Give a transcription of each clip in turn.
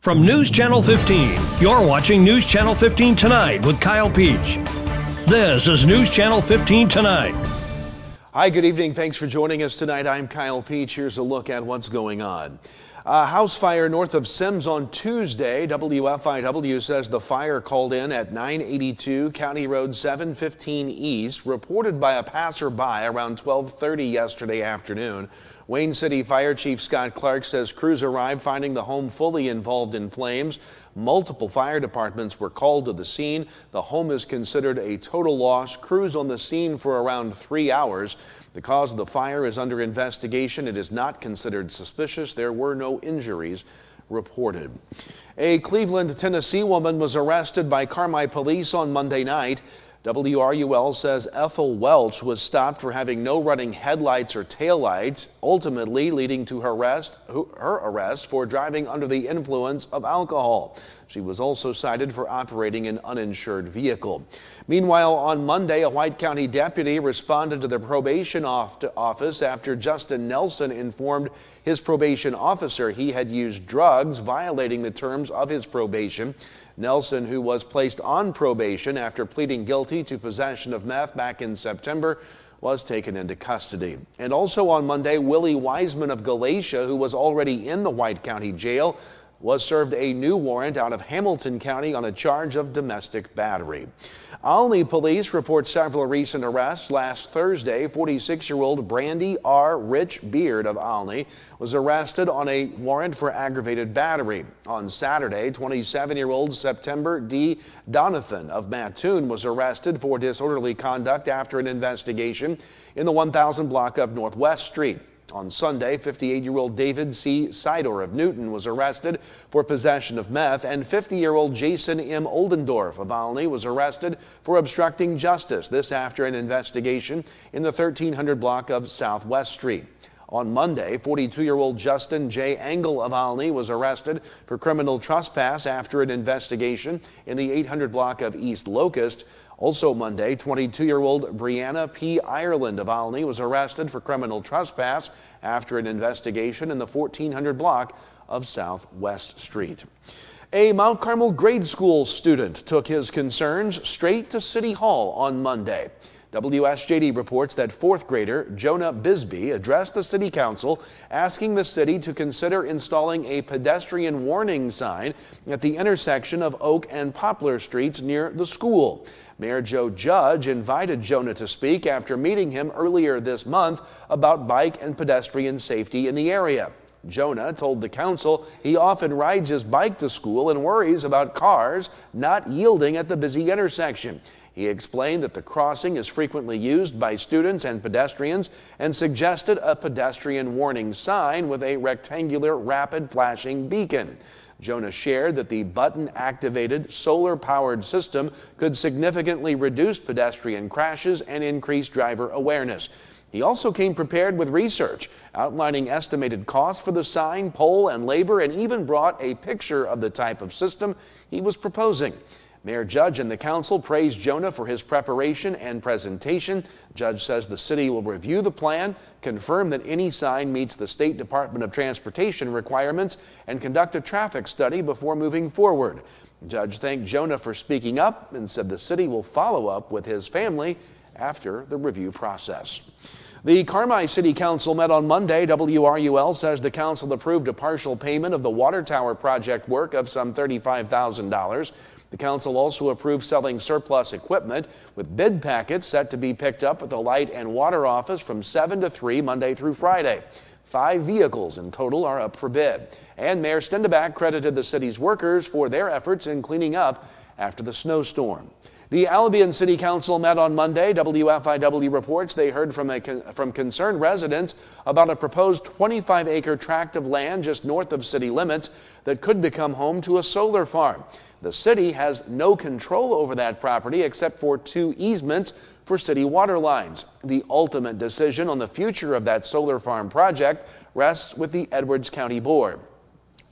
From News Channel 15, you're watching News Channel 15 Tonight with Kyle Peach. This is News Channel 15 Tonight. Hi, good evening. Thanks for joining us tonight. I'm Kyle Peach. Here's a look at what's going on. A house fire north of Sims on Tuesday. WFIW says the fire called in at 982 County Road 715 East, reported by a passerby around 12:30 yesterday afternoon. Wayne City Fire Chief Scott Clark says crews arrived finding the home fully involved in flames. Multiple fire departments were called to the scene. The home is considered a total loss. Crews on the scene for around 3 hours. The cause of the fire is under investigation. It is not considered suspicious. There were no injuries reported. A Cleveland, Tennessee woman was arrested by Carmi police on Monday night. WRUL says Ethel Welch was stopped for having no running headlights or taillights, ultimately leading to her arrest for driving under the influence of alcohol. She was also cited for operating an uninsured vehicle. Meanwhile, on Monday, a White County deputy responded to the probation office after Justin Nelson informed his probation officer he had used drugs, violating the terms of his probation. Nelson, who was placed on probation after pleading guilty to possession of meth back in September, was taken into custody. And also on Monday, Willie Wiseman of Galatia, who was already in the White County jail, was served a new warrant out of Hamilton County on a charge of domestic battery. Olney police report several recent arrests. Last Thursday, 46-year-old Brandy R. Rich Beard of Olney was arrested on a warrant for aggravated battery. On Saturday, 27-year-old September D. Donathan of Mattoon was arrested for disorderly conduct after an investigation in the 1000 block of Northwest Street. On Sunday, 58-year-old David C. Sidor of Newton was arrested for possession of meth, and 50-year-old Jason M. Oldendorf of Olney was arrested for obstructing justice. This after an investigation in the 1300 block of Southwest Street. On Monday, 42-year-old Justin J. Engel of Olney was arrested for criminal trespass after an investigation in the 800 block of East Locust. Also Monday, 22-year-old Brianna P. Ireland of Olney was arrested for criminal trespass after an investigation in the 1400 block of Southwest Street. A Mount Carmel grade school student took his concerns straight to City Hall on Monday. WSJD reports that fourth grader Jonah Bisbee addressed the City Council asking the city to consider installing a pedestrian warning sign at the intersection of Oak and Poplar Streets near the school. Mayor Joe Judge invited Jonah to speak after meeting him earlier this month about bike and pedestrian safety in the area. Jonah told the council he often rides his bike to school and worries about cars not yielding at the busy intersection. He explained that the crossing is frequently used by students and pedestrians and suggested a pedestrian warning sign with a rectangular rapid flashing beacon. Jonah shared that the button-activated solar-powered system could significantly reduce pedestrian crashes and increase driver awareness. He also came prepared with research, outlining estimated costs for the sign, pole, and labor, and even brought a picture of the type of system he was proposing. Mayor Judge and the council praised Jonah for his preparation and presentation. Judge says the city will review the plan, confirm that any sign meets the State Department of Transportation requirements, and conduct a traffic study before moving forward. Judge thanked Jonah for speaking up and said the city will follow up with his family after the review process. The Carmi City Council met on Monday. WRUL says the council approved a partial payment of the water tower project work of some $35,000. The council also approved selling surplus equipment with bid packets set to be picked up at the Light and Water Office from 7 to 3 Monday through Friday. 5 vehicles in total are up for bid. And Mayor Stendeback credited the city's workers for their efforts in cleaning up after the snowstorm. The Albion City Council met on Monday. WFIW reports they heard from concerned residents about a proposed 25-acre tract of land just north of city limits that could become home to a solar farm. The city has no control over that property except for 2 easements for city water lines. The ultimate decision on the future of that solar farm project rests with the Edwards County Board.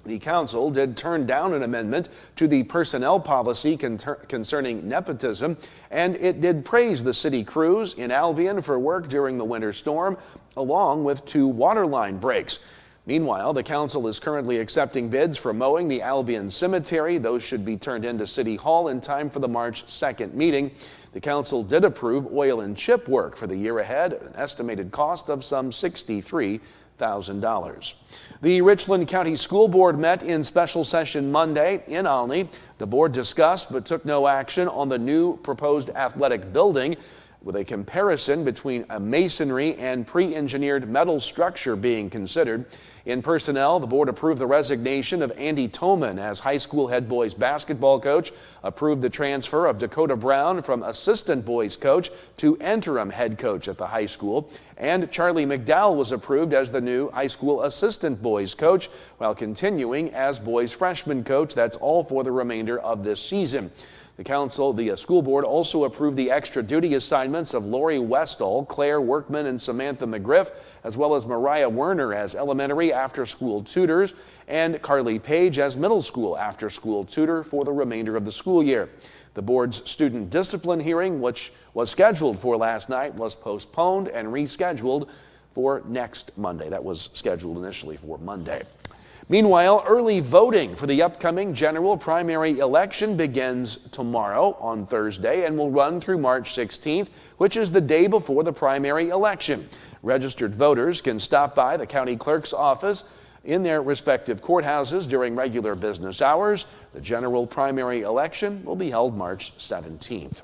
The council did turn down an amendment to the personnel policy concerning nepotism, and it did praise the city crews in Albion for work during the winter storm, along with 2 water line breaks. Meanwhile, the council is currently accepting bids for mowing the Albion Cemetery. Those should be turned into City Hall in time for the March 2nd meeting. The council did approve oil and chip work for the year ahead, an estimated cost of some $63,000. The Richland County School Board met in special session Monday in Olney. The board discussed but took no action on the new proposed athletic building, with a comparison between a masonry and pre-engineered metal structure being considered. In personnel, the board approved the resignation of Andy Toman as high school head boys basketball coach, approved the transfer of Dakota Brown from assistant boys coach to interim head coach at the high school, and Charlie McDowell was approved as the new high school assistant boys coach while continuing as boys freshman coach. That's all for the remainder of this season. The school board also approved the extra duty assignments of Lori Westall, Claire Workman, and Samantha McGriff, as well as Mariah Werner as elementary after-school tutors and Carly Page as middle school after-school tutor for the remainder of the school year. The board's student discipline hearing, which was scheduled for last night, was postponed and rescheduled for next Monday. That was scheduled initially for Monday. Meanwhile, early voting for the upcoming general primary election begins tomorrow on Thursday and will run through March 16th, which is the day before the primary election. Registered voters can stop by the county clerk's office in their respective courthouses during regular business hours. The general primary election will be held March 17th.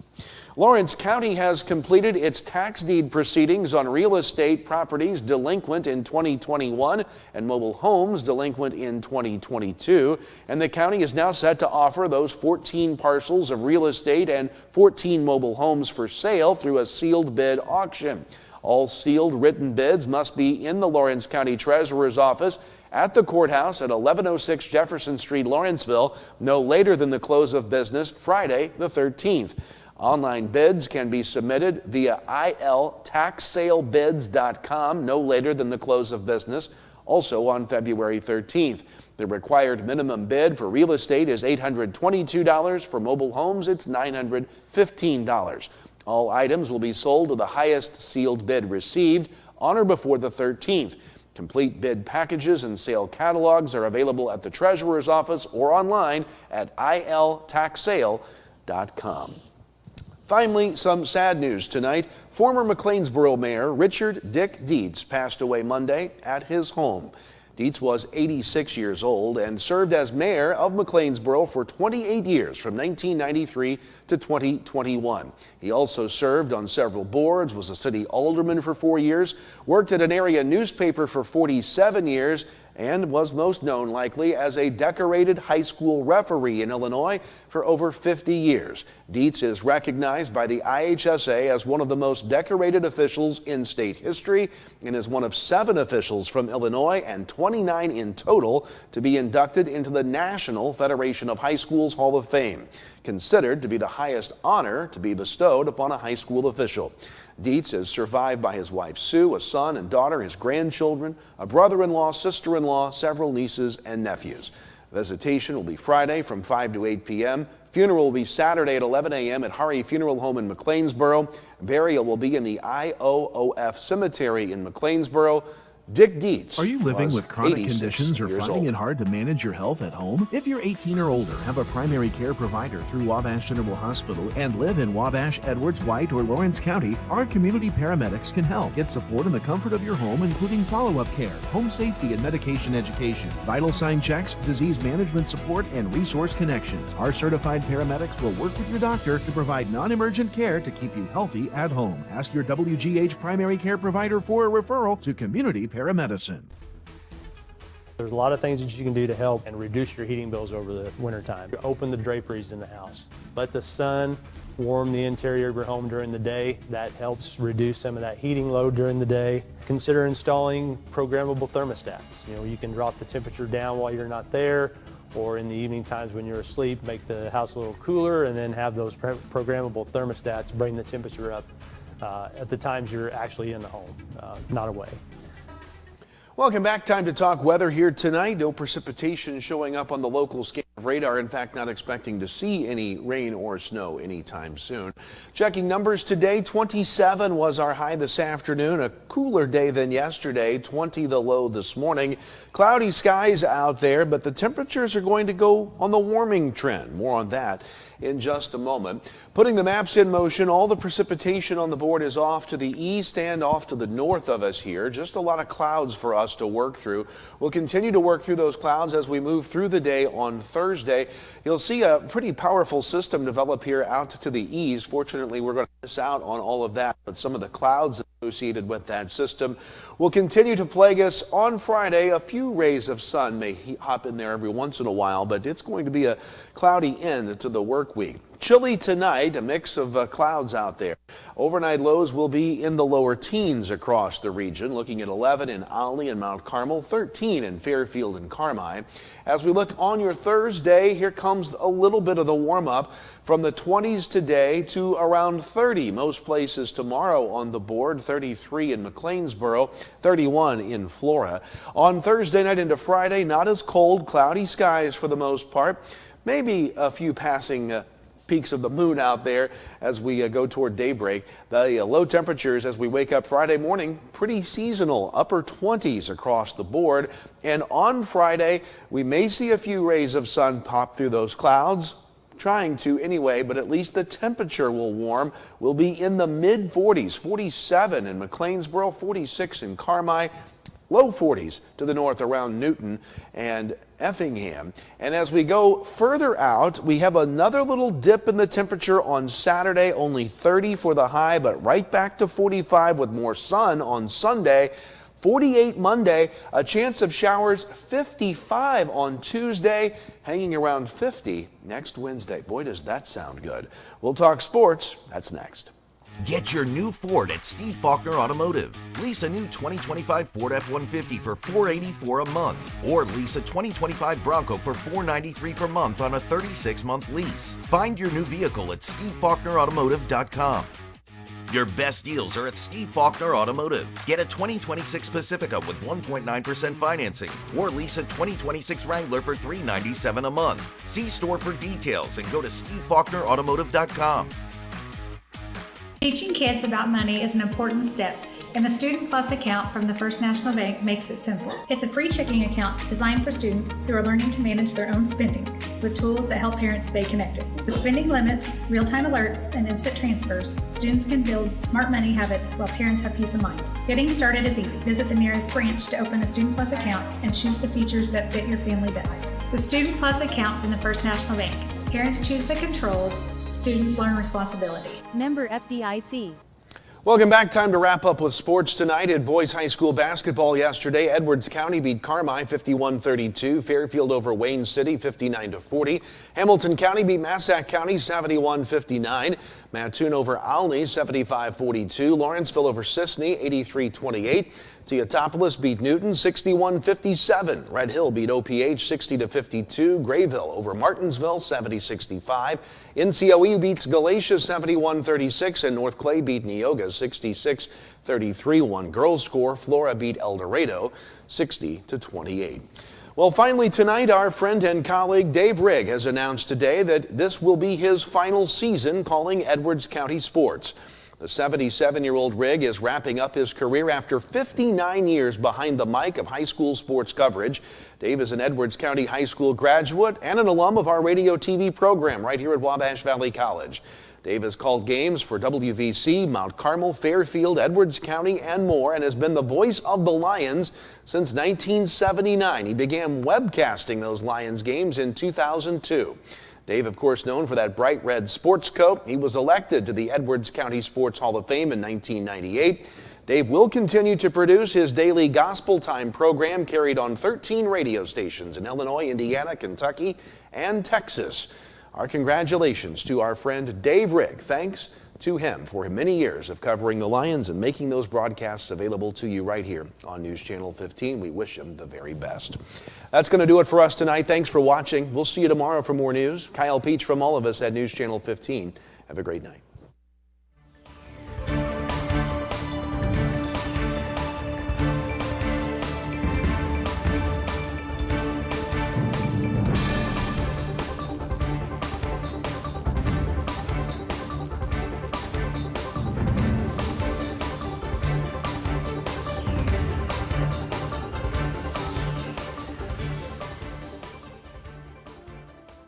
Lawrence County has completed its tax deed proceedings on real estate properties delinquent in 2021 and mobile homes delinquent in 2022. And the county is now set to offer those 14 parcels of real estate and 14 mobile homes for sale through a sealed bid auction. All sealed written bids must be in the Lawrence County Treasurer's office at the courthouse at 1106 Jefferson Street, Lawrenceville, no later than the close of business Friday the 13th. Online bids can be submitted via iltaxsalebids.com no later than the close of business, also on February 13th. The required minimum bid for real estate is $822. For mobile homes, it's $915. All items will be sold to the highest sealed bid received on or before the 13th. Complete bid packages and sale catalogs are available at the Treasurer's office or online at iltaxsale.com. Finally, some sad news tonight. Former McLeansboro Mayor Richard Dick Dietz passed away Monday at his home. Dietz was 86 years old and served as mayor of McLeansboro for 28 years from 1993 to 2021. He also served on several boards, was a city alderman for 4 years, worked at an area newspaper for 47 years, and was most known likely as a decorated high school referee in Illinois for over 50 years. Dietz is recognized by the IHSA as one of the most decorated officials in state history and is one of 7 officials from Illinois and 29 in total to be inducted into the National Federation of High Schools Hall of Fame, considered to be the highest honor to be bestowed upon a high school official. Dietz is survived by his wife Sue, a son and daughter, his grandchildren, a brother-in-law, sister-in-law, several nieces and nephews. Visitation will be Friday from 5 to 8 p.m. Funeral will be Saturday at 11 a.m. at Hari Funeral Home in McLeansboro. Burial will be in the IOOF Cemetery in McLeansboro. Dick Dietz. Are you living with chronic 86 conditions or years finding old. it hard to manage your health at home? If you're 18 or older, have a primary care provider through Wabash General Hospital, and live in Wabash, Edwards, White, or Lawrence County, our community paramedics can help. Get support in the comfort of your home, including follow-up care, home safety and medication education, vital sign checks, disease management support, and resource connections. Our certified paramedics will work with your doctor to provide non-emergent care to keep you healthy at home. Ask your WGH primary care provider for a referral to community paramedicine. There's a lot of things that you can do to help and reduce your heating bills over the wintertime. Open the draperies in the house. Let the sun warm the interior of your home during the day. That helps reduce some of that heating load during the day. Consider installing programmable thermostats. You can drop the temperature down while you're not there, or in the evening times when you're asleep, make the house a little cooler, and then have those programmable thermostats bring the temperature up at the times you're actually in the home, not away. Welcome back. Time to talk weather here tonight. No precipitation showing up on the local scale. radar. In fact, not expecting to see any rain or snow anytime soon. Checking numbers today, 27 was our high this afternoon. A cooler day than yesterday, 20 the low this morning. Cloudy skies out there, but the temperatures are going to go on the warming trend. More on that in just a moment. Putting the maps in motion, all the precipitation on the board is off to the east and off to the north of us here. Just a lot of clouds for us to work through. We'll continue to work through those clouds as we move through the day on Thursday. You'll see a pretty powerful system develop here out to the east. Fortunately, we're going to miss out on all of that, but some of the clouds associated with that system will continue to plague us on Friday. A few rays of sun may hop in there every once in a while, but it's going to be a cloudy end to the work week. Chilly tonight, a mix of clouds out there. Overnight lows will be in the lower teens across the region, looking at 11 in Olney and Mount Carmel, 13 in Fairfield and Carmi. As we look on your Thursday, here comes a little bit of the warm up from the 20s today to around 30 most places tomorrow on the board, 33 in McLeansboro, 31 in Flora. On Thursday night into Friday, not as cold, cloudy skies for the most part. Maybe a few passing peaks of the moon out there as we go toward daybreak. The low temperatures as we wake up Friday morning, pretty seasonal, upper 20s across the board. And on Friday, we may see a few rays of sun pop through those clouds. Trying to anyway, but at least the temperature will warm. We'll be in the mid 40s, 47 in McLeansboro, 46 in Carmi. Low 40s to the north around Newton and Effingham. And as we go further out, we have another little dip in the temperature on Saturday, only 30 for the high, but right back to 45 with more sun on Sunday. 48 Monday, a chance of showers, 55 on Tuesday, hanging around 50 next Wednesday. Boy, does that sound good. We'll talk sports. That's next. Get your new Ford at Steve Faulkner Automotive. Lease a new 2025 Ford F-150 for $484 a month, or lease a 2025 Bronco for $493 per month on a 36-month lease. Find your new vehicle at SteveFaulknerAutomotive.com. Your best deals are at Steve Faulkner Automotive. Get a 2026 Pacifica with 1.9% financing, or lease a 2026 Wrangler for $397 a month. See store for details and go to SteveFaulknerAutomotive.com. Teaching kids about money is an important step, and the Student Plus account from the First National Bank makes it simple. It's a free checking account designed for students who are learning to manage their own spending with tools that help parents stay connected. With spending limits, real-time alerts, and instant transfers, students can build smart money habits while parents have peace of mind. Getting started is easy. Visit the nearest branch to open a Student Plus account and choose the features that fit your family best. The Student Plus account from the First National Bank. Parents choose the controls, students learn responsibility. Member FDIC. Welcome back. Time to wrap up with sports tonight. At boys high school basketball yesterday, Edwards County beat Carmi 51-32. Fairfield over Wayne City 59-40. Hamilton County beat Massac County 71-59. Mattoon over Olney 75-42. Lawrenceville over Sisney 83-28. Teotopolis beat Newton 61-57. Red Hill beat OPH 60-52. Grayville over Martinsville 70-65. NCOE beats Galatia 71-36, and North Clay beat Neoga 66-33. One girls score. Flora beat El Dorado 60-28. Well, finally tonight, our friend and colleague Dave Rigg has announced today that this will be his final season calling Edwards County sports. The 77-year-old Rigg is wrapping up his career after 59 years behind the mic of high school sports coverage. Dave is an Edwards County High School graduate and an alum of our radio TV program right here at Wabash Valley College. Dave has called games for WVC, Mount Carmel, Fairfield, Edwards County, and more, and has been the voice of the Lions since 1979. He began webcasting those Lions games in 2002. Dave, of course, known for that bright red sports coat. He was elected to the Edwards County Sports Hall of Fame in 1998. Dave will continue to produce his daily Gospel Time program carried on 13 radio stations in Illinois, Indiana, Kentucky, and Texas. Our congratulations to our friend Dave Rigg. Thanks to him for many years of covering the Lions and making those broadcasts available to you right here on News Channel 15. We wish him the very best. That's going to do it for us tonight. Thanks for watching. We'll see you tomorrow for more news. Kyle Peach from all of us at News Channel 15. Have a great night.